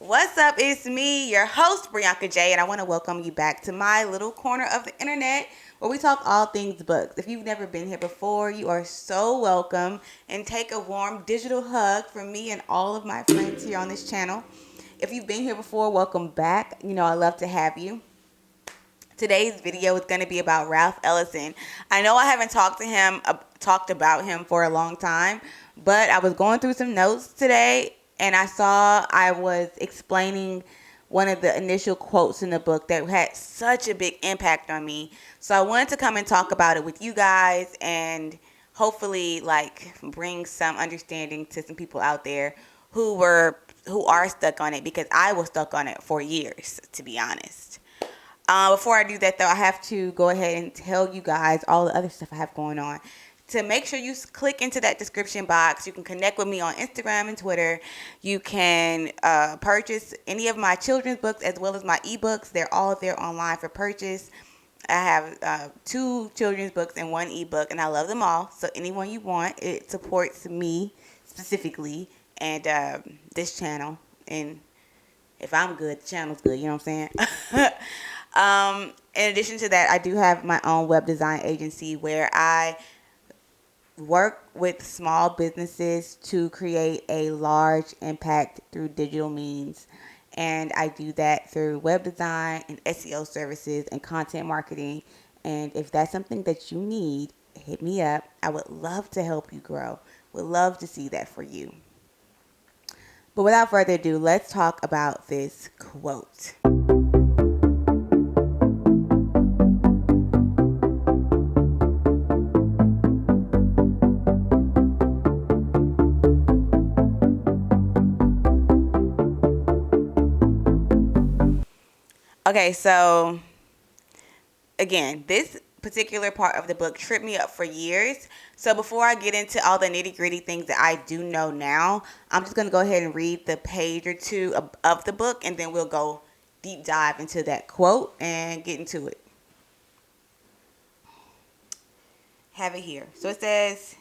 What's up? It's me, your host, Brianca J, and I want to welcome you back to my little corner of the internet where we talk all things books. If you've never been here before, you are so welcome, and take a warm digital hug from me and all of my friends here on this channel. If you've been here before, welcome back. I love to have you. Today's video is going to be about Ralph Ellison. I know I haven't talked about him for a long time, but I was going through some notes today and I was explaining one of the initial quotes in the book that had such a big impact on me. So I wanted to come and talk about it with you guys and hopefully bring some understanding to some people out there who are stuck on it, because I was stuck on it for years, to be honest. Before I do that, though, I have to go ahead and tell you guys all the other stuff I have going on. To make sure you click into that description box, you can connect with me on Instagram and Twitter. You can purchase any of my children's books as well as my ebooks. They're all there online for purchase. I have 2 children's books and 1 ebook, and I love them all. So anyone you want, it supports me specifically and this channel. And if I'm good, the channel's good. You know what I'm saying? In addition to that, I do have my own web design agency where I work with small businesses to create a large impact through digital means. And I do that through web design and SEO services and content marketing. And if that's something that you need, hit me up. I would love to help you grow. Would love to see that for you. But without further ado, let's talk about this quote. Okay, so again, this particular part of the book tripped me up for years. So before I get into all the nitty-gritty things that I do know now, I'm just going to go ahead and read the page or two of the book, and then we'll go deep dive into that quote and get into it. Have it here. So it says,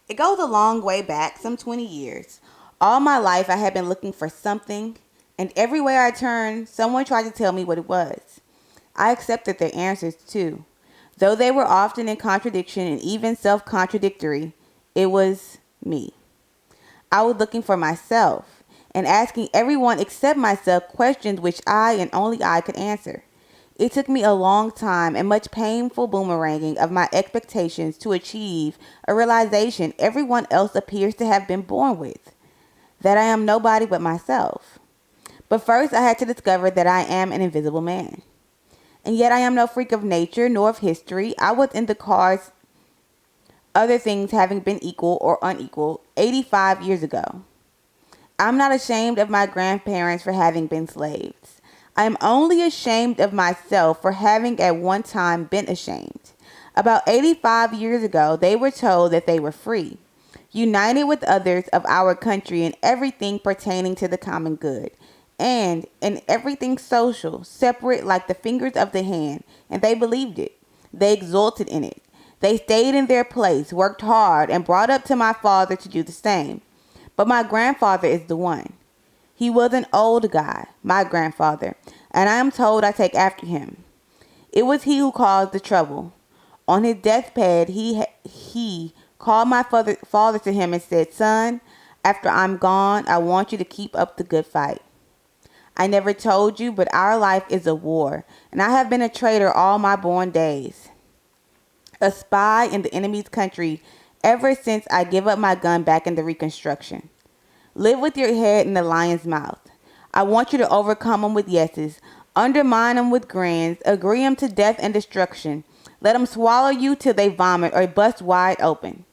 "It goes a long way back, some 20 years. All my life I had been looking for something, and everywhere I turned, someone tried to tell me what it was. I accepted their answers too. Though they were often in contradiction and even self-contradictory, it was me. I was looking for myself and asking everyone except myself questions which I and only I could answer. It took me a long time and much painful boomeranging of my expectations to achieve a realization everyone else appears to have been born with, that I am nobody but myself. But first I had to discover that I am an invisible man. And yet I am no freak of nature nor of history. I was in the cards, other things having been equal or unequal 85 years ago. I'm not ashamed of my grandparents for having been slaves. I am only ashamed of myself for having at one time been ashamed. About 85 years ago, they were told that they were free, united with others of our country in everything pertaining to the common good, and in everything social, separate like the fingers of the hand, and they believed it. They exulted in it. They stayed in their place, worked hard, and brought up to my father to do the same. But my grandfather is the one. He was an old guy, my grandfather, and I am told I take after him. It was he who caused the trouble. On his deathbed, he called my father to him and said, 'Son, after I'm gone, I want you to keep up the good fight. I never told you, but our life is a war, and I have been a traitor all my born days, a spy in the enemy's country ever since I give up my gun back in the Reconstruction. Live with your head in the lion's mouth. I want you to overcome them with yeses, undermine them with grins, agree them to death and destruction. Let them swallow you till they vomit or bust wide open.'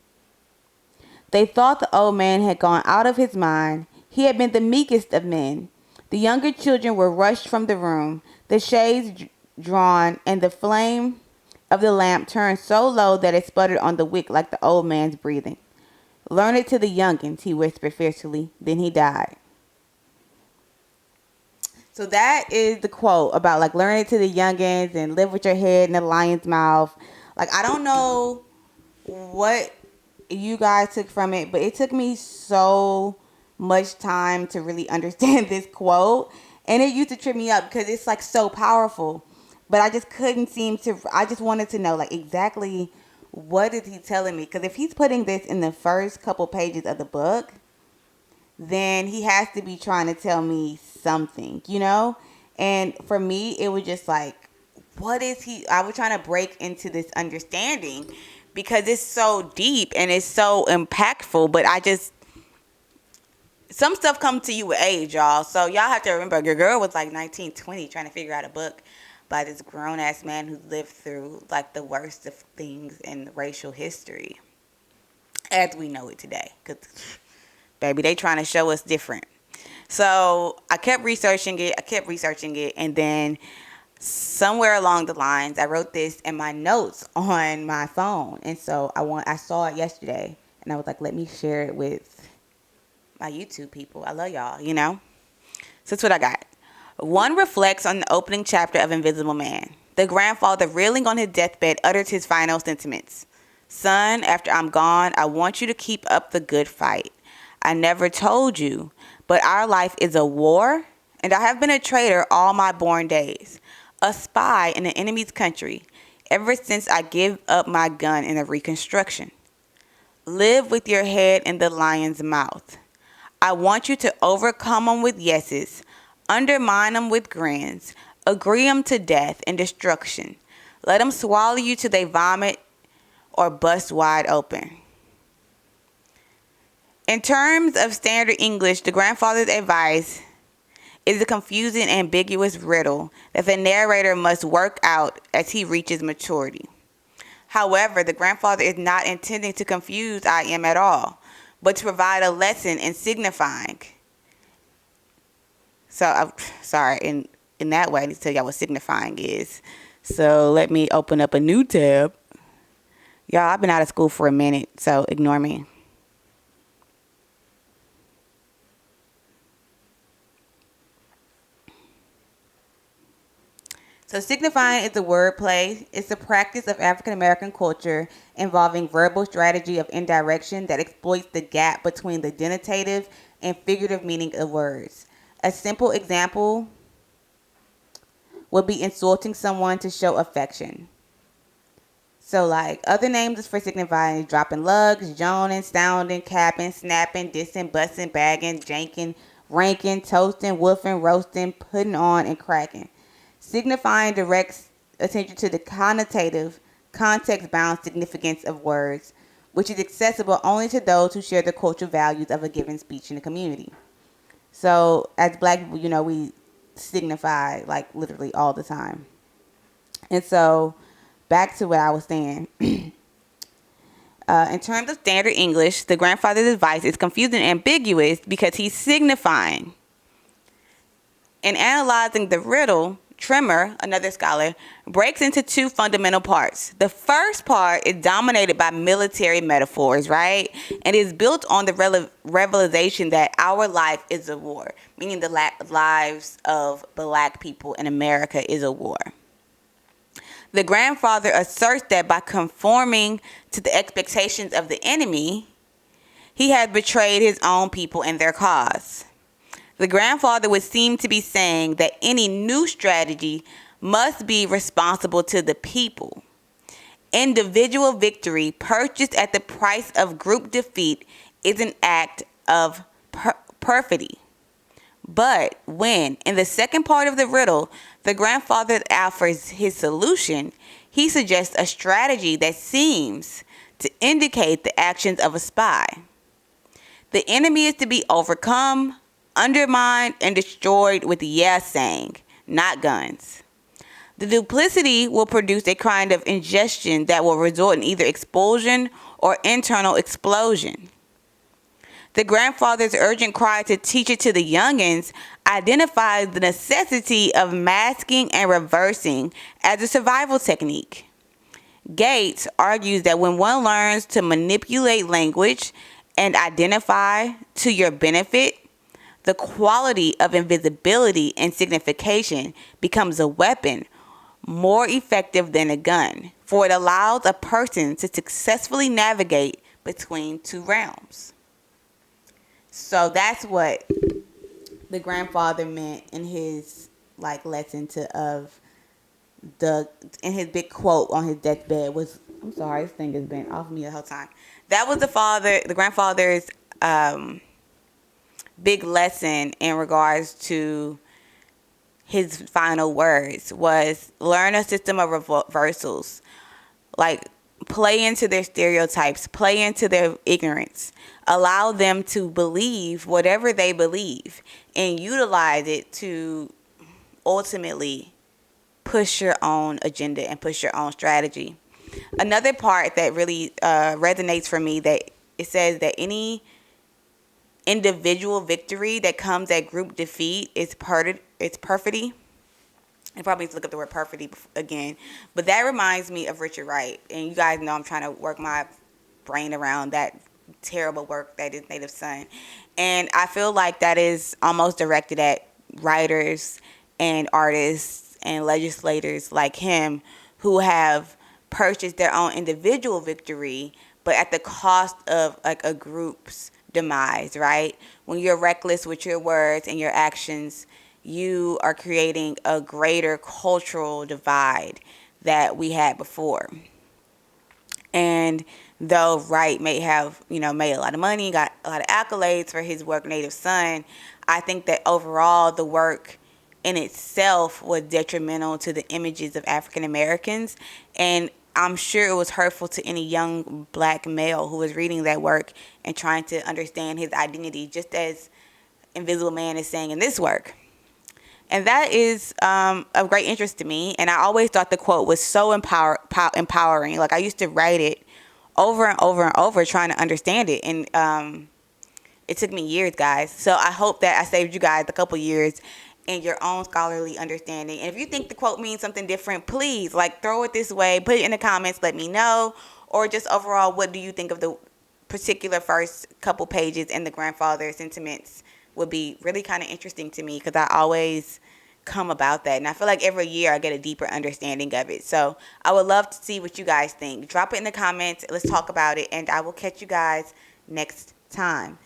They thought the old man had gone out of his mind. He had been the meekest of men. The younger children were rushed from the room, the shades drawn, and the flame of the lamp turned so low that it sputtered on the wick like the old man's breathing. 'Learn it to the youngins,' he whispered fiercely. Then he died." So that is the quote about learn it to the youngins and live with your head in the lion's mouth. I don't know what you guys took from it, but it took me so much time to really understand this quote. And it used to trip me up because it's like so powerful. But I just couldn't seem to, I just wanted to know like exactly what is he telling me? Because if he's putting this in the first couple pages of the book, then he has to be trying to tell me something, you know? And for me, it was just like, what is he? I was trying to break into this understanding because it's so deep and it's so impactful. But some stuff comes to you with age, y'all. So y'all have to remember, your girl was like 19, 20 trying to figure out a book by this grown-ass man who lived through like the worst of things in racial history as we know it today. Because, baby, they trying to show us different. So I kept researching it, and then somewhere along the lines, I wrote this in my notes on my phone. And so I saw it yesterday, and I was like, let me share it with my YouTube people. I love y'all, you know? So that's what I got. One reflects on the opening chapter of Invisible Man. The grandfather, reeling on his deathbed, uttered his final sentiments. Son, after I'm gone, I want you to keep up the good fight. I never told you, but our life is a war, and I have been a traitor all my born days, a spy in an enemy's country, ever since I gave up my gun in the Reconstruction. Live with your head in the lion's mouth. I want you to overcome them with yeses, undermine them with grins, agree them to death and destruction. Let them swallow you till they vomit or bust wide open. In terms of standard English, the grandfather's advice is a confusing, ambiguous riddle that the narrator must work out as he reaches maturity. However, the grandfather is not intending to confuse I am at all, but to provide a lesson in signifying. So, sorry, in that way, I need to tell y'all what signifying is. So let me open up a new tab. Y'all, I've been out of school for a minute, so ignore me. So signifying is a wordplay. It's a practice of African American culture involving verbal strategy of indirection that exploits the gap between the denotative and figurative meaning of words. A simple example would be insulting someone to show affection. So like other names for signifying is dropping lugs, joning, sounding, capping, snapping, dissing, busting, bagging, janking, ranking, toasting, woofing, roasting, putting on, and cracking. Signifying directs attention to the connotative, context-bound significance of words, which is accessible only to those who share the cultural values of a given speech in the community. So, as Black people, you know, we signify, like, literally all the time. And so, back to what I was saying. In terms of standard English, the grandfather's advice is confusing and ambiguous because he's signifying. In analyzing the riddle, Trimmer, another scholar, breaks into two fundamental parts. The first part is dominated by military metaphors, right? And is built on the revelation that our life is a war, meaning the lives of Black people in America is a war. The grandfather asserts that by conforming to the expectations of the enemy, he has betrayed his own people and their cause. The grandfather would seem to be saying that any new strategy must be responsible to the people. Individual victory purchased at the price of group defeat is an act of perfidy. But when, in the second part of the riddle, the grandfather offers his solution, he suggests a strategy that seems to indicate the actions of a spy. The enemy is to be overcome, undermined, and destroyed with saying, not guns. The duplicity will produce a kind of ingestion that will result in either expulsion or internal explosion. The grandfather's urgent cry to teach it to the youngins identifies the necessity of masking and reversing as a survival technique. Gates argues that when one learns to manipulate language and identify to your benefit, the quality of invisibility and signification becomes a weapon more effective than a gun, for it allows a person to successfully navigate between two realms. So that's what the grandfather meant in his like lesson to of the in his big quote on his deathbed was, I'm sorry, this thing has been off me the whole time. That was the grandfather's big lesson in regards to his final words was learn a system of reversals. Like, play into their stereotypes, play into their ignorance, allow them to believe whatever they believe, and utilize it to ultimately push your own agenda and push your own strategy. Another part that really resonates for me, that it says that any individual victory that comes at group defeat is perfidy. I probably need to look up the word perfidy again. But that reminds me of Richard Wright. And you guys know I'm trying to work my brain around that terrible work that is Native Son. And I feel like that is almost directed at writers and artists and legislators like him who have purchased their own individual victory, but at the cost of like a group's demise, right? When you're reckless with your words and your actions, you are creating a greater cultural divide that we had before. And though Wright may have, made a lot of money, got a lot of accolades for his work, Native Son, I think that overall the work in itself was detrimental to the images of African Americans. And I'm sure it was hurtful to any young black male who was reading that work and trying to understand his identity, just as Invisible Man is saying in this work. And that is of great interest to me. And I always thought the quote was so empowering. Like, I used to write it over and over and over trying to understand it. And it took me years, guys. So I hope that I saved you guys a couple years in your own scholarly understanding. And if you think the quote means something different, please, throw it this way. Put it in the comments. Let me know. Or just overall, what do you think of the particular first couple pages and the grandfather sentiments? Would be really kind of interesting to me, because I always come about that. And I feel like every year I get a deeper understanding of it. So I would love to see what you guys think. Drop it in the comments. Let's talk about it. And I will catch you guys next time.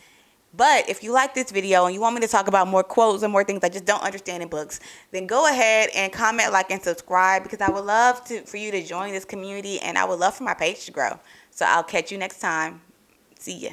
But if you like this video and you want me to talk about more quotes and more things I just don't understand in books, then go ahead and comment, like, and subscribe, because I would love for you to join this community, and I would love for my page to grow. So I'll catch you next time. See ya.